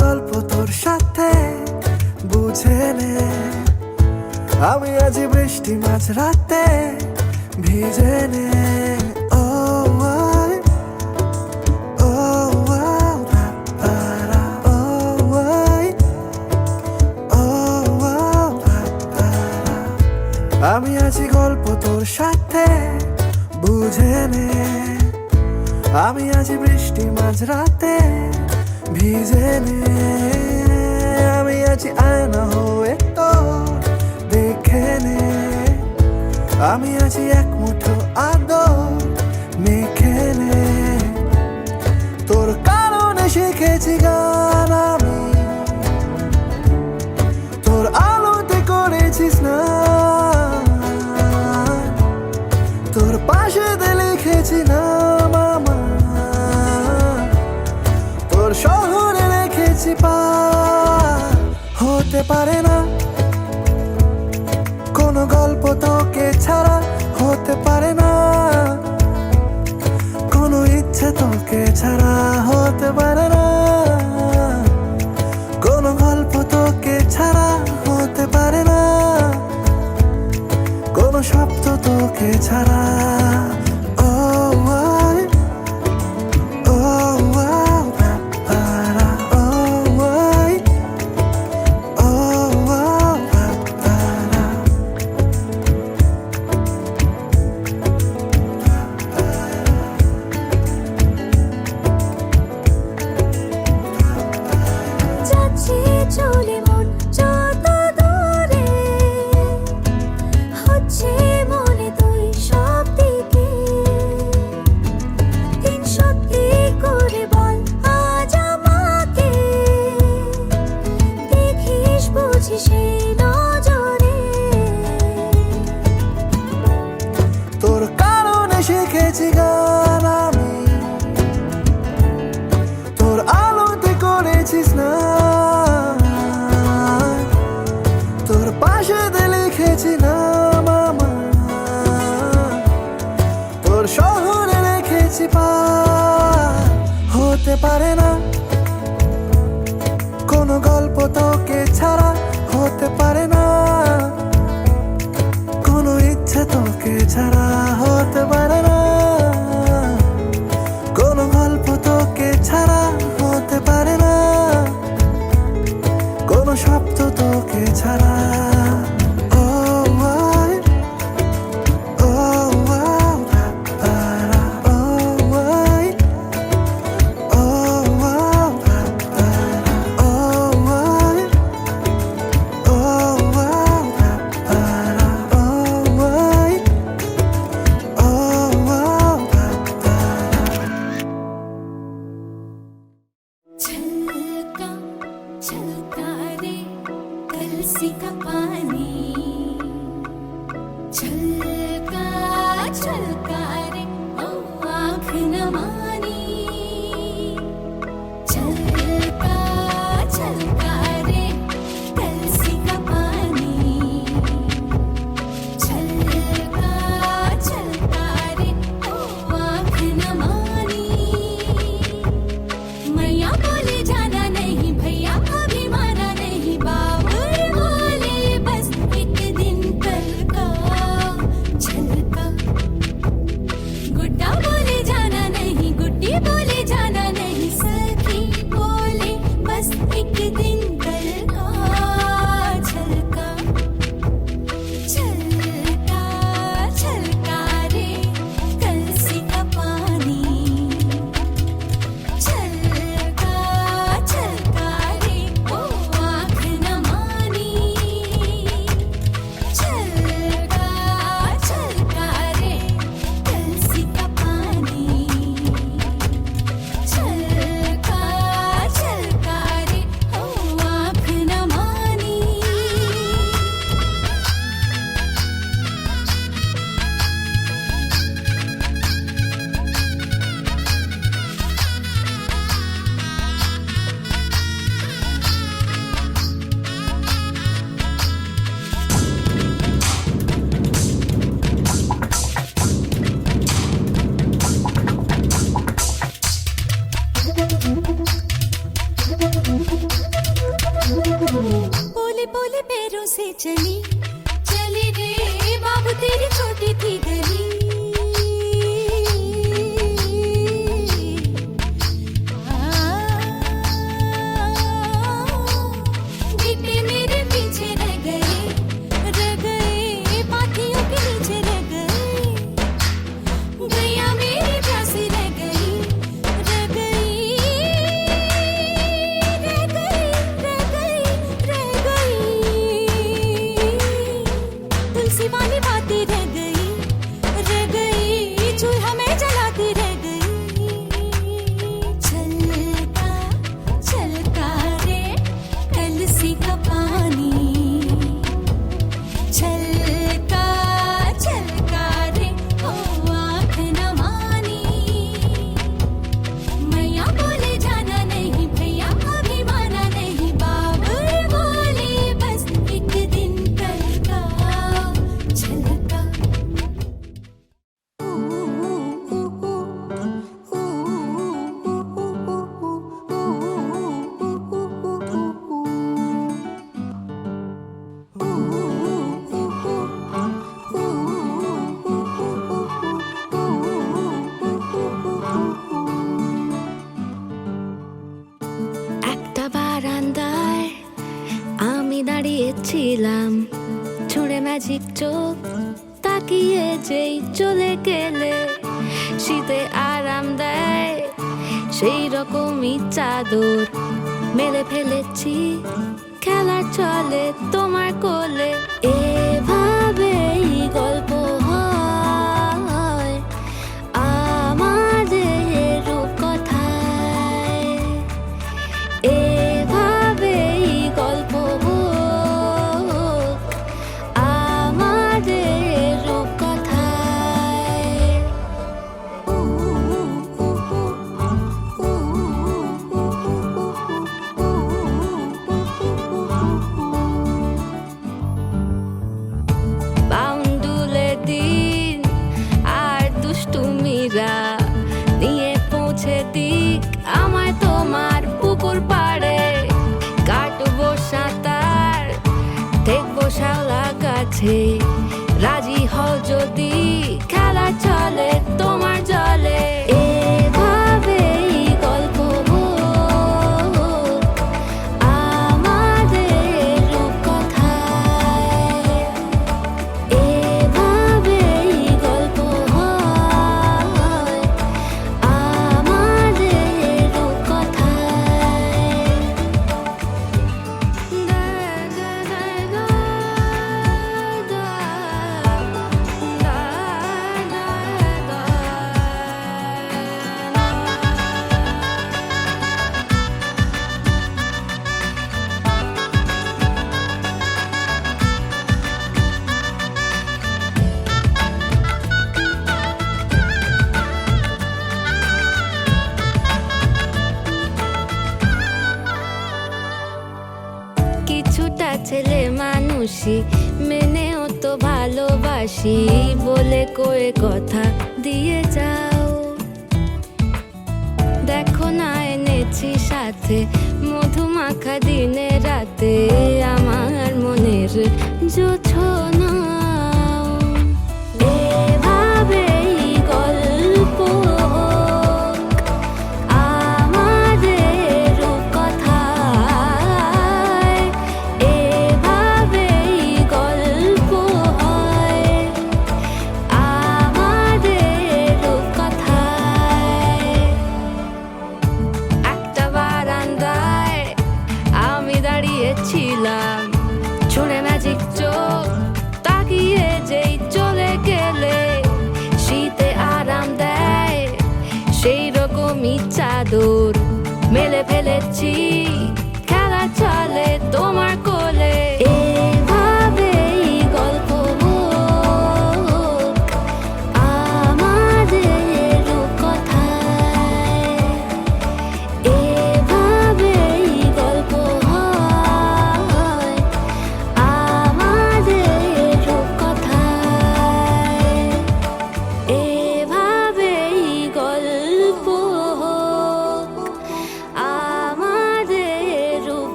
গল্প তোর সাথে বুঝে নে, আমি আছি বৃষ্টি মাঝ রাতে ভিজে নে। ও আয়, ও আও, রাতারা, ও আয়, ও আও, রাতারা। আমি আছি গল্প তোর সাথে বুঝে নে, আমি আছি বৃষ্টি মাঝ রাতে ভিজে নে। আমি আছি আয়না হয়ে তোর দেখে নে, আমি আছি এক মুঠো আদর মেখে নে। তোর কারণে শিখেছি গান আমি, তোর আলোতে করেছি স্নান, তোর পাশে লিখেছি নাম আমার, তোর শহরে রেখেছি পার। হতে পারে না কোনো গল্প তোকে ছাড়া, হতে পারে না কোনো ইচ্ছে তোকে ছাড়া, হতে পারে না কোনো গল্প তোকে ছাড়া, হতে পারে না কোনো শব্দ তোকে ছাড়া। চলে মন যত দূরে, হচ্ছে মনে তুই সব দিকে। দিন সত্যি করে বল আজ আমাকে, দেখিস বুঝি সেই নজরে। তোর কারণে শিখেছি গান আমি, তোর আলোতে করেছিস না, তোর পাশে লিখেছি নাম আমার, তোর শহরে রেখেছি পার। হতে পারে না কোনো গল্প তোকে ছাড়া, হতে পারে না কোনো ইচ্ছে তোকে ছাড়া, হতে পারে না কোনো গল্প তোকে ছাড়া, হতে পারে না কোনো শব্দ তোকে ছাড়া। छलका रे कलसी का पानी, छलका छलका रे ओ आँख न मानी। छलका छलका रे कलसी का पानी, छलका छलका रे ओ आँख न मानी। मैया बोले जाना नहीं, भैया अभी माना नहीं, बाबुल बोले बस एक दिन कल का। बोले पैरों से चली चली रे बाबू तेरी छोटी थी गली गिट्टे मेरे पीछे रह गए पाथियों के नीचे रह गए गैया मेरी प्यासी रह गई तुलसी वाली बातें रह गई चूल्हा में जलाती रह गई छलका रे कलसी का पानी छलका रे ओ आँख न मानी मैया बोले जाना नहीं भैया अभी माना नहीं बाबुल बोले बस एक दिन कल का छलका একটা বারান্দায় আমি দাঁড়িয়েছিলাম ছুঁড়ে ম্যাজিক চোখ তাকিয়ে যেই চলে গেলে শীতে আরাম দেয় সেই রকমই চাদর মেলে ফেলেছি খেলার চলে তোমার কোলে এভাবেই গল্প হয় আমাদের রূপকথায় এভাবেই গল্প হোক আমাদের রূপকথায় বাউন্ডুলে দিন আর দুষ্টুমিরা নিয়ে পৌঁছে দিক আমায় তোমার পুকুর পাড়ে কাটবো সাঁতার দেখবো শাওলা গাছে রাজি হও যদি খেলা চলে তোমার জলে এভাবেই গল্প হোক আমাদের রূপকথায় এভাবেই গল্প হয় আমাদের রূপকথায় কিছুটা ছেলে মানুষই মেনেও তো ভালোবাসি বলে কয়ে কথা দিয়ে যাও দেখো না এনেছি সাথে মধুমাখা দিনে রাতে আমার মনের জোছনা এভাবেই গল্প হোক আমাদের রূপকথায় এভাবেই গল্প হয় আমাদের রূপকথায় একটা বারান্দায় আমি দাঁড়িয়েছিলাম ছুঁড়ে ম্যাজিক চোখ তাকিয়ে যেই চলে গেলে শীতে আরাম দেয় সেই রকমই চাদর মেলে ফেলেছি খেলা চলে তোমার কোলে এভাবেই গল্প হোক আমাদের রূপকথায় এভাবেই গল্প হয় আমাদের রূপকথায় এভাবেই গল্প হোক আমাদের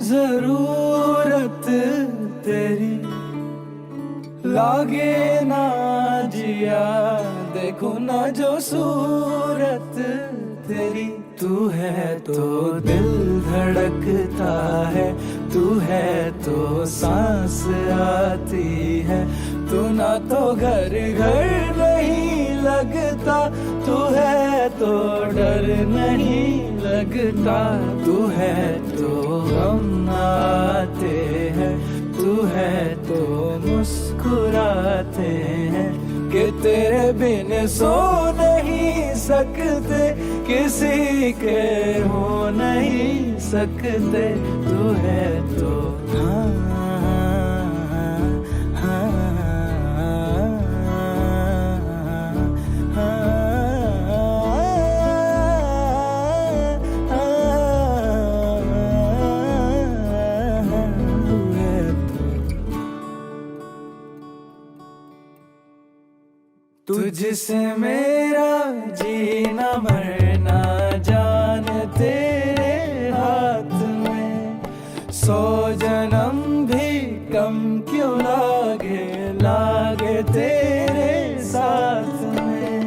जरूरत तेरी लागे ना जिया, देखो ना जो सूरत तेरी। तू है तो दिल धड़कता है, तू है तो सांस आती है। तू ना तो घर घर नहीं लगता, तू है तो डर नहीं लगता। तू है तो गम आते हैं, तू है तो मुस्कुराते हैं। कि तेरे बिन सो नहीं सकते, किसी के हो नहीं सकते। तू है तो हाँ हाँ तुझसे मेरा जीना मरना जान तेरे हाथ में। 100 जन्म भी कम क्यों लागे, लागे तेरे साथ में।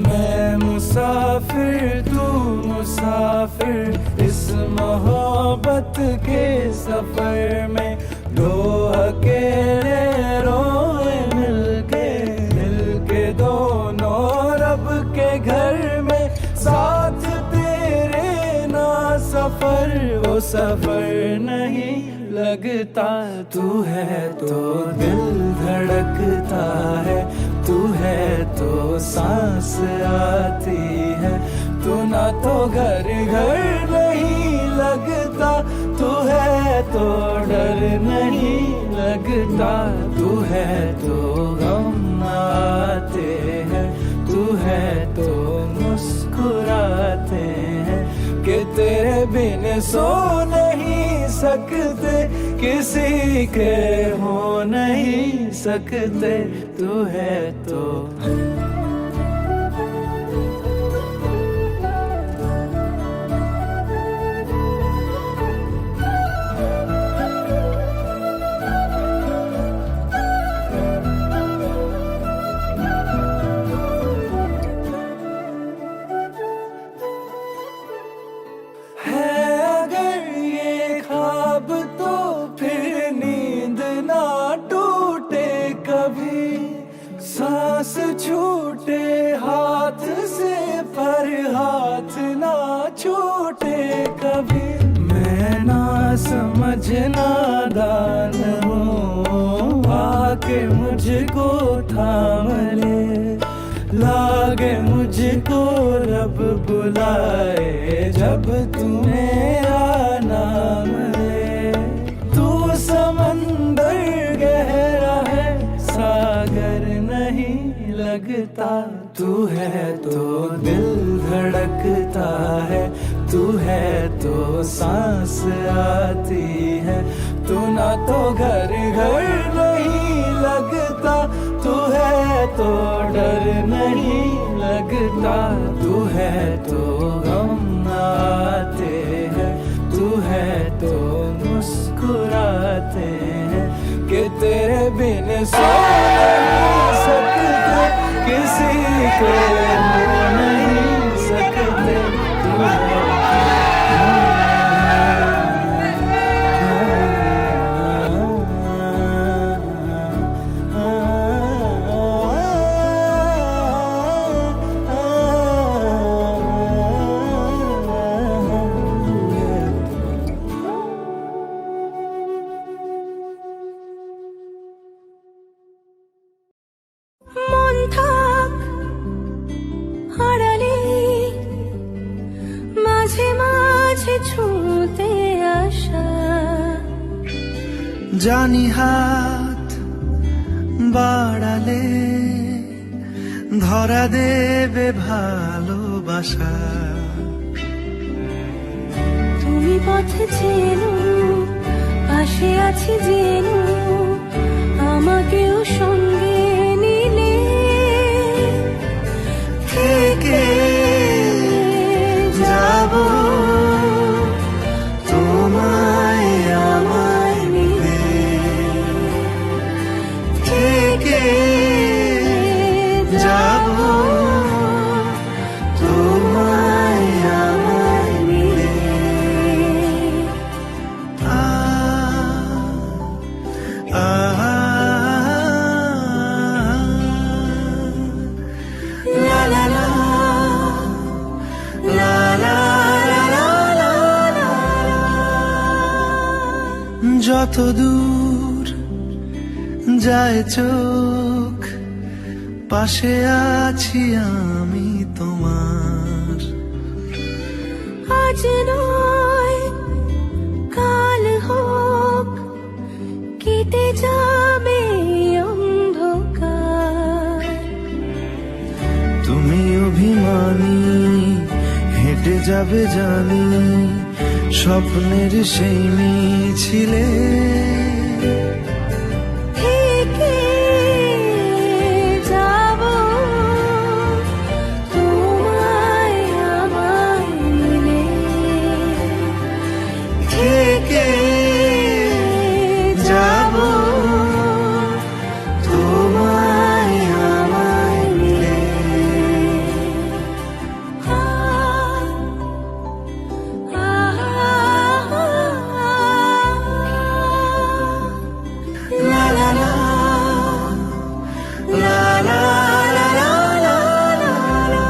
मैं मुसाफिर तू मुसाफिर, इस मोहब्बत के सफर में। दो अकेले रोए मिलके, दोनों रब के घर में। साथ तेरे ना सफर, वो सफर नहीं लगता। तू है तो दिल धड़कता है, तू है तो सांस आती है। तू ना तो घर घर नहीं लगता, तू है तो डर नहीं लगता। तू है तो गम आते हैं, तू है तो मुस्कुराते हैं। कि तेरे बिन सो नहीं सकते, किसी के हो नहीं सकते। तू है तो सांस छूटे हाथ से, पर हाथ ना छूटे कभी। मैं ना समझ नादान हूँ, आके मुझको थाम ले। लागे मुझको रब बुलाए, जब तू मेरा नाम ले। तू समंदर गहरा है, सागर नहीं लगता। तू है तो दिल धड़कता है, तू है तो सांस आती है। तू ना तो घर घर नहीं लगता, तू है तो डर नहीं लगता। तू है तो गम आते हैं, तू है तो मुस्कुराते हैं। कि तेरे बिन सो नहीं सकते, किसी को हो नहीं सकते। तू है ছুঁতে আসা। জানি হাত বাড়ালে ধরা দেবে ভালোবাসা। তুমি পথ চেনো, পাশে আছি জেনো, আমাকেও সঙ্গে নিলে থেকে যাব তোমায় কত দূর যায় চোখ, পাশে আছি আমি তোমার। আজ নয় কাল হোক, কেটে যাবে অন্ধকার। তুমি অভিমানী হেঁটে যাবে জানি, স্বপ্নের সেই মিছিলে। থেকে যাব তোমায় আমায় মিলে, থেকে যাব তোমায় আমায় মিলে। লা লা লা, লা লা লা লা লা লা লা।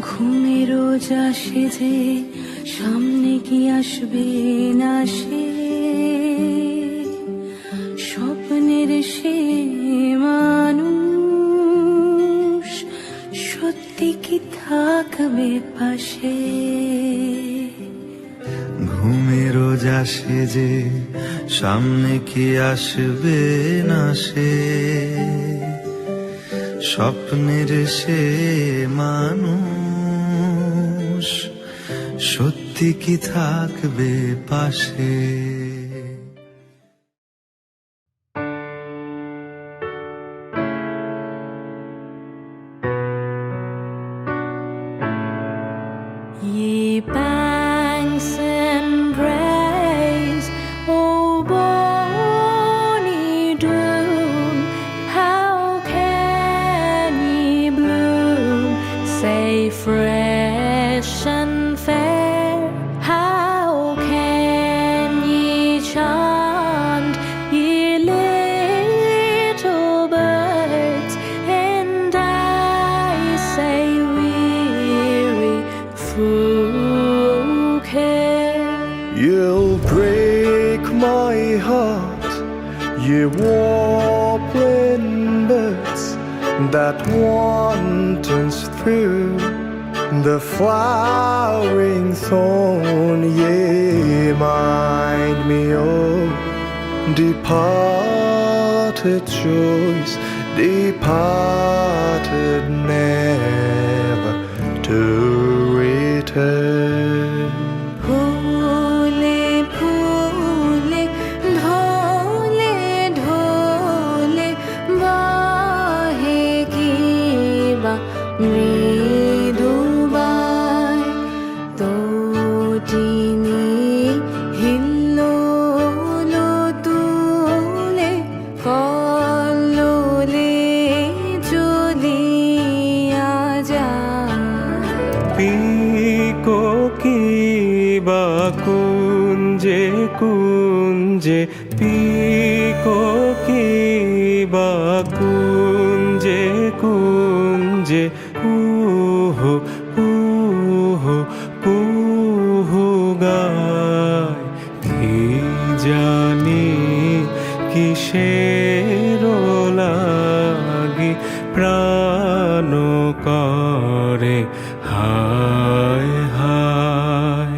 ঘুমের রোজ আসে যে, সামনে কি আসবে না সে, স্বপ্নের সে মানুষ সত্যি কি থাকবে পাশে। ঘুমে রোজ আসে যে, সামনে কি আসবে না সে, স্বপ্নের সে মানুষ সত্যি কি থাকবে পাশে। Ye banks and braes, oh bonny doon, how can ye bloom, say fresh and fair? How can ye chant, ye little birds, and I say weary through care? You'll break my heart, ye warbling birds that wantons through the flowering thorn. Ye mind me of departed joys, departed never to return. ফুলে ফুলে ঢলে ঢলে বাহে কিবা মৃদুবায়, তটিনী হিল্লোল তুলে কল্লোলে চলিয়া যায়। পিকো কি বা কুঞ্জে কুঞ্জে, পিকো কি বা কুঞ্জে কুঞ্জে, কুহু কুহু কুহু গায়। কি জানি কিসের লাগি প্রাণ করে হায় হায়।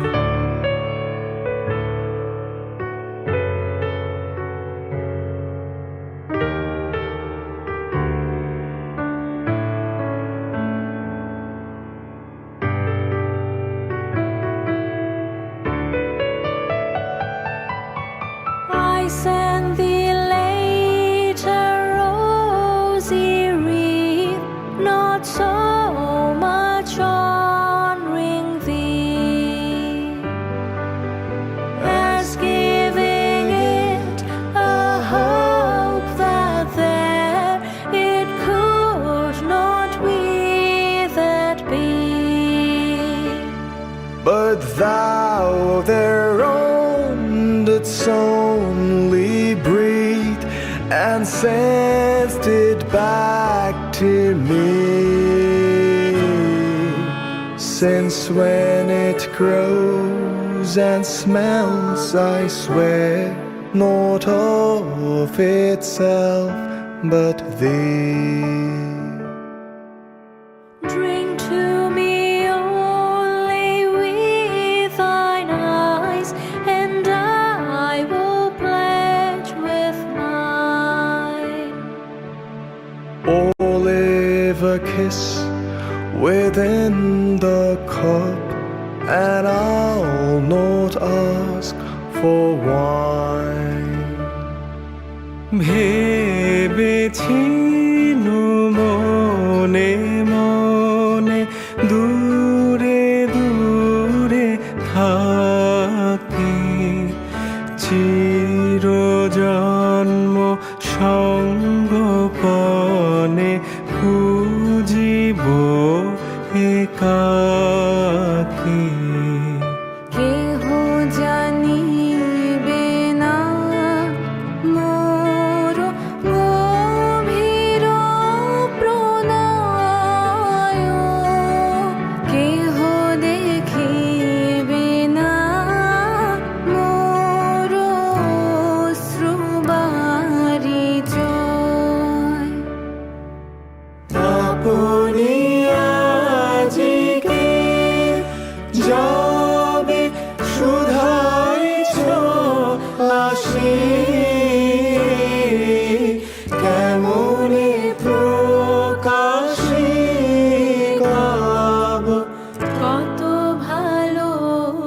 I send thee later rosy wreath, not so much honoring thee as giving it a hope that there it could not be. its only breed and sensed it back to me. Since when it grows and smells, I swear, not of itself but thee. Drink to me only with thine eyes, and I will pledge with mine. Olive a kiss within the cup, and I'll not ask for wine. ভেবেছি মনে মনে দূরে দূরে থাকি, চিরজন্ম সঙ্গপনে খুঁজিব একাকী। কেহ জানিবে না মোর গভীর প্রণয়, কেহ দেখিবে না মোর অশ্রুবারিচয়। আপনি আজিকে যাবে শুধাইছ আসি, কেমনে প্রকাশে গাব কত ভালোবাসি,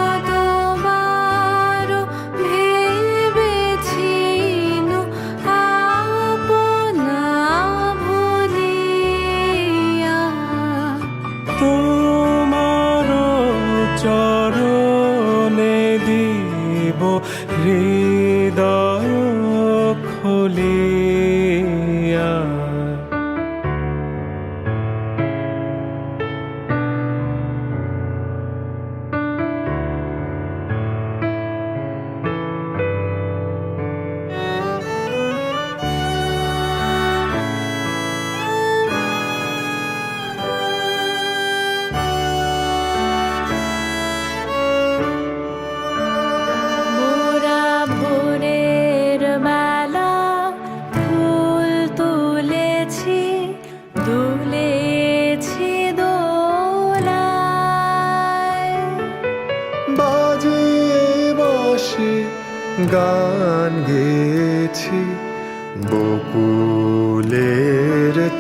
কতবার ভেবেছি আপনা ভুলিয়া। তোমার চরণে দিব হৃদয় খুলিয়া। মোরা ভোরের বেলা ফুল তুলেছি, দুলেছি দোলায়। বাজিয়ে বসে গান গেছি বকুলের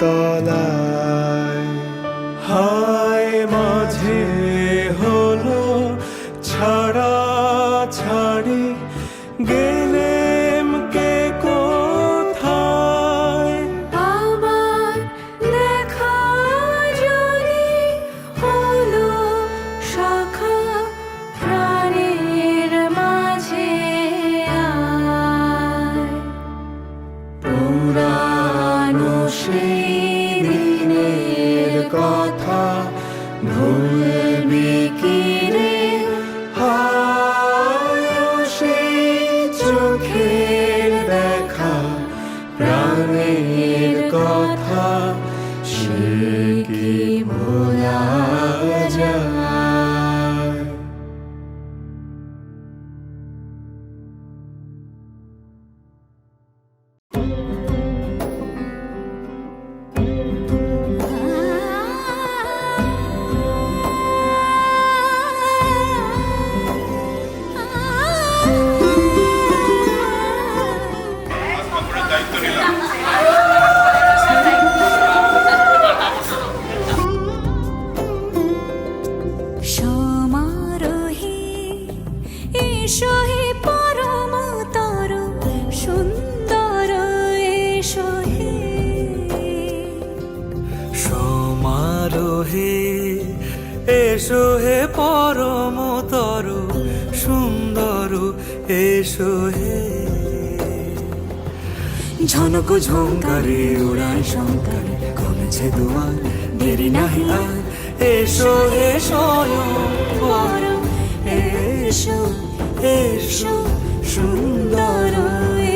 তলায়। হায় মাঝে হলো ছাড়া ছাড়ি, গেলেম কে কোথায়। আবার দেখা যদি হলো সখা প্রাণের মাঝে আয়। পুরানো সেই দিনের কথা ভুলবি কি রে, হায় সেই চোখের দেখা, প্রাণের কথা সে কি ভোলা যায়। সমারোহে এসো হে পরমতর সুন্দর, এসো হে সমারোহে এসো হে পরমতর সুন্দর, এসো হে। ঝনক ঝঙ্কারে উড়ায় শঙ্কার, কমেছে দুয়ার দেরি নাহি আর, এসো হে স্বয়ংবর, এসো এসো সুন্দর,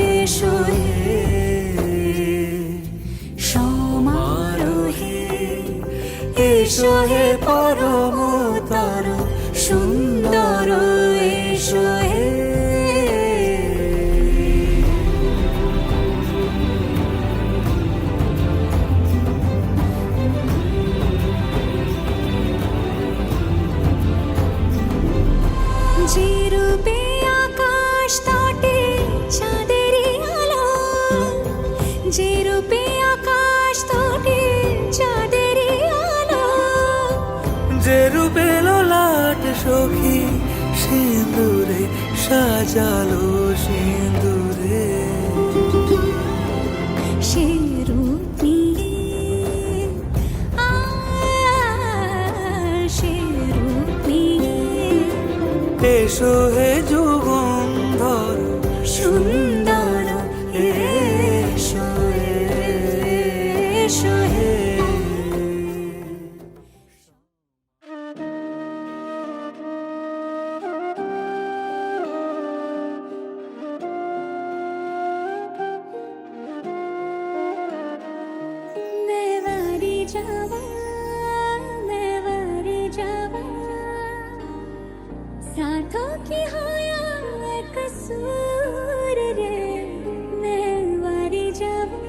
এসো হে সমারোহে এসো হে পরমতর সুন্দর, এসো হে যে রূপে আকাশ তটে চাঁদেরই আলো, যে রূপে আকাশ তটে চাঁদেরই আলো, যে রূপে ললাট সখী সিঁদুরে সাজালো সিঁদুরে, সে রূপ নিয়ে সে রূপ নিয়ে এসো হে যুগন্ধর সুন্দর, এসো এসো হে मैं वारी जावा, मैं वारी जावा, साथों की हो या कसूर रे, मैं वारी जावा,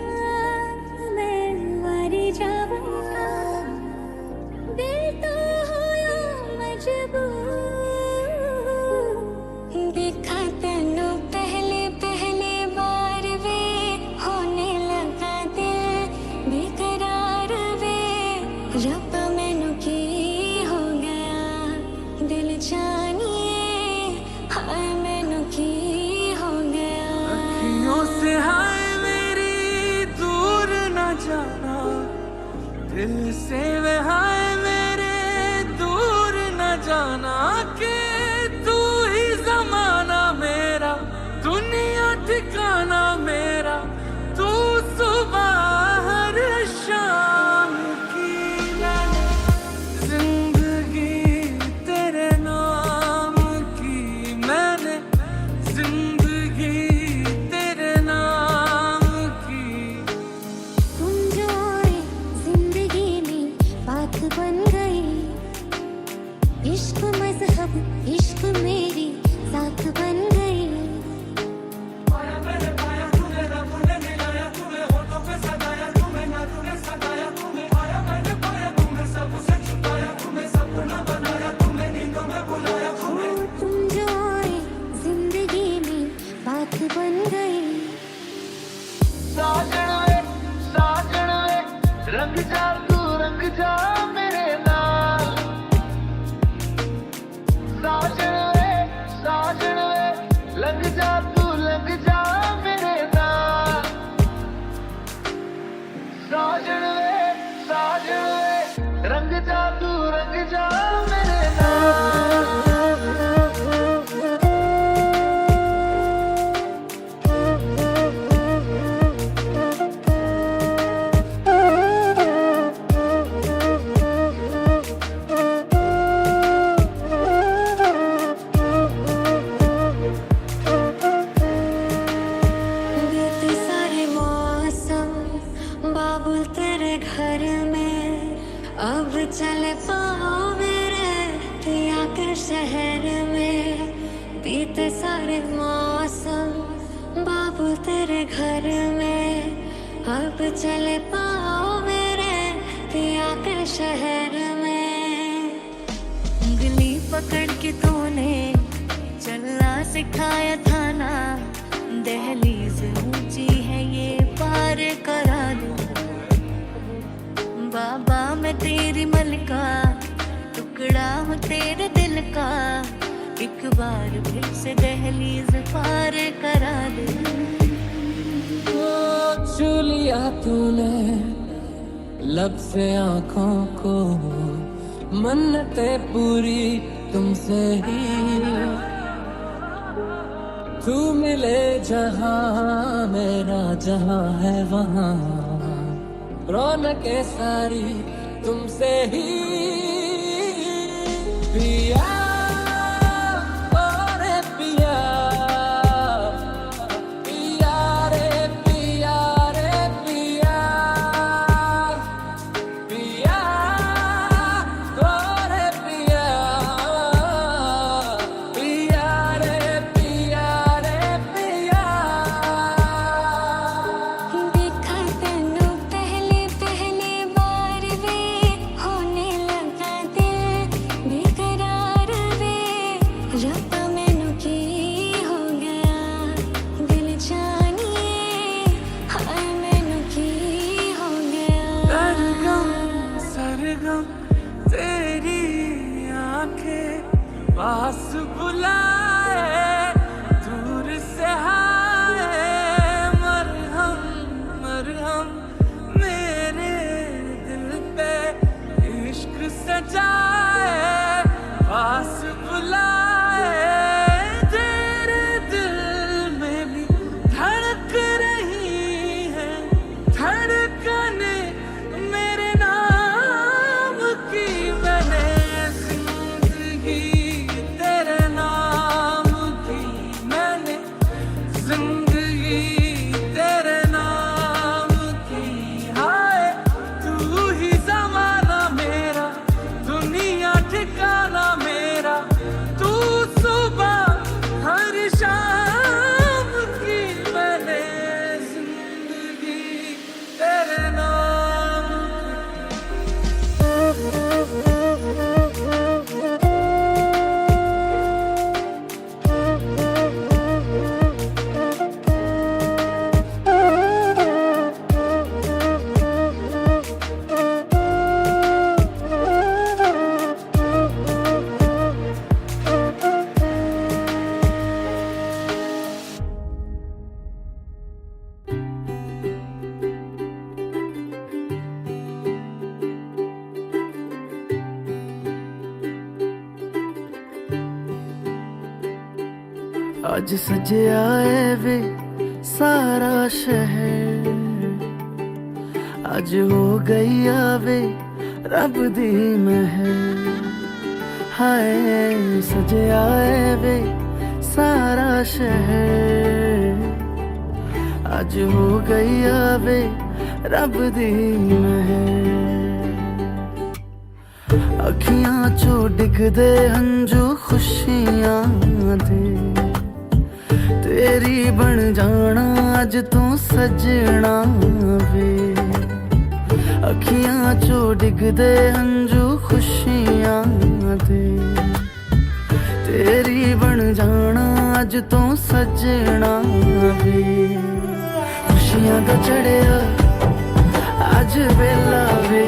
मैं वारी जावा, दिल तो हो या मजबूर, देखा तेनू पहले पहले बार वे, होने लगा दिल बेकरार वे, रब मैनू की हो गया दिल जानिए, हाय मैनू की हो गया। अखियों से हाय मेरी दूर न जाना, दिल से वे हाय मेरे दूर न जाना, कि तू ही जमाना मेरा, दुनिया ठिकाना मेरा, तू सुबह हर शाम की, मैंने जिंदगी तेरे नाम की, मैंने जिंदगी तेरे नाम की। तुम जो आए जिंदगी में बात बन गई, इश्क मजहब इश्क मेरी साथ बन गई, तुम जो आए जिंदगी में बात बन गई। साजन वे रंग जा तू रंग जा मेरे नाल, साजन वे लंग जा तू लंग जा मेरे नाल, साजन वे रंग जा तू रंग जा मेरे नाल। बीते सारे मौसम बाबुल तेरे घर में, अब चल पाओ मेरे पिया के शहर में, बीते सारे मौसम बाबुल तेरे घर में, अब चल पाओ मेरे पिया के शहर में। उंगली पकड़ के तूने चलना सिखाया था ना, दहलीज ऊंची है ये पार करा दूं, बाबा मैं तेरी मलिका, टुकड़ा हूँ तेरे दिल का, एक बार फिर से दहलीज पार करा दूं। छू लिया तूने लब से आंखों को, मन्नतें पूरी तुमसे ही, तू मिले जहां मेरा जहां है वहां, रौनकें सारी तुमसे ही। पिया ओरे पिया पिया रे पिया रे पिया पिया ओरे पिया पिया रे पिया रे पिया देखा तेनू पहले पहले बार वे होने लगा दिल बेकरार वे रब्बा मैनू की हो गया दिल जानिए हाय मैनू की हो गया सरगम तेरी आंखें पास बुलाए दूर से हाय मरहम मरहम मेरे दिल पे इश्क सजाए पास बुलाए तेरे दिल में भी धड़क रही है धड़कने मेरे नाम की मैंने जिंदगी तेरे नाम की मैंने जिंदगी तेरे नाम की हाय तू ही जमाना मेरा दुनिया ठिकाना मेरा तू सुबह हर शाम की मैंने जिंदगी तेरे नाम की ਅੱਜ ਸਜਿਆ ਏ ਵੇ ਸਾਰਾ ਸ਼ਹਿਰ ਅੱਜ ਹੋ ਗਈ ਆਵੇ ਰੱਬ ਦੀ ਮਹਿਰ ਹਾਏ ਸਜਿਆ ਏ ਵੇ ਸਾਰਾ ਸ਼ਹਿਰ ਅੱਜ ਹੋ ਗਈ ਆਵੇ ਰੱਬ ਦੀ ਮਹਿਰ ਅੱਖੀਆਂ ਚੋਂ ਡਿੱਗਦੇ ਹੰਝੂ ਖੁਸ਼ੀਆਂ ਦੇ तेरी बन जाना अज तू सजना वे अखियां चो डिगदे हंजू खुशियां दे तेरी बन जाना अज तू सजना वे खुशियां दा चढ़िया अज वेला वे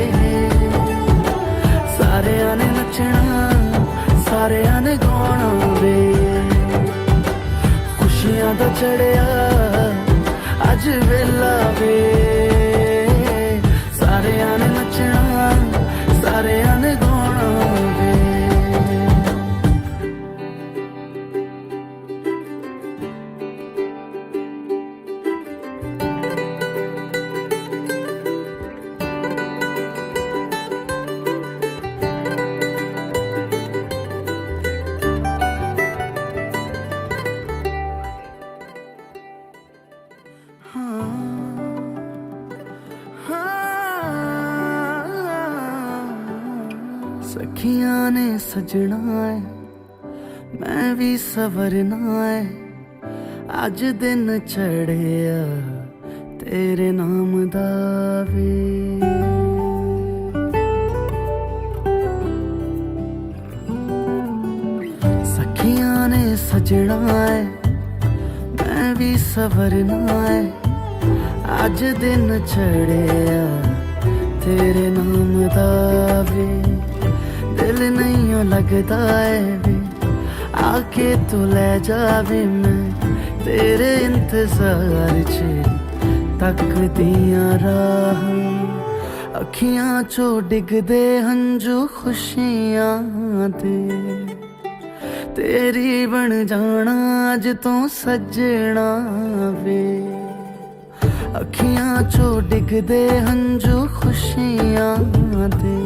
सारियां ने नचना सारियां ने गाना वे खुशियां दा चढ़िया अज वेला वे सारियां ने नचना सारियां ने गाना वे सखियां ने सजना है मैं भी सवरना है अज दिन चढ़िया तेरे नाम दा वे सखियां ने सजना है मैं भी सवरना है अज दिन चढ़िया तेरे नाम दा वे दिल नहीं लगता है वे आके तू ले जावे मैं तेरे इंतजार च तकदियां राह अखियां चो डिगदे हंजू खुशियां दे तेरी बन जाना अज तू सजना वे अखियां चो डिगदे हंजू खुशियां दे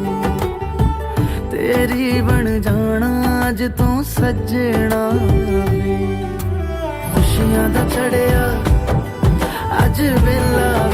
ਤੇਰੀ ਬਣ ਜਾਣਾ ਅੱਜ ਤੋਂ ਸੱਜਣਾ ਵੇ। ਖੁਸ਼ੀਆਂ ਦਾ ਚੜਿਆ ਅੱਜ ਵੇਲਾ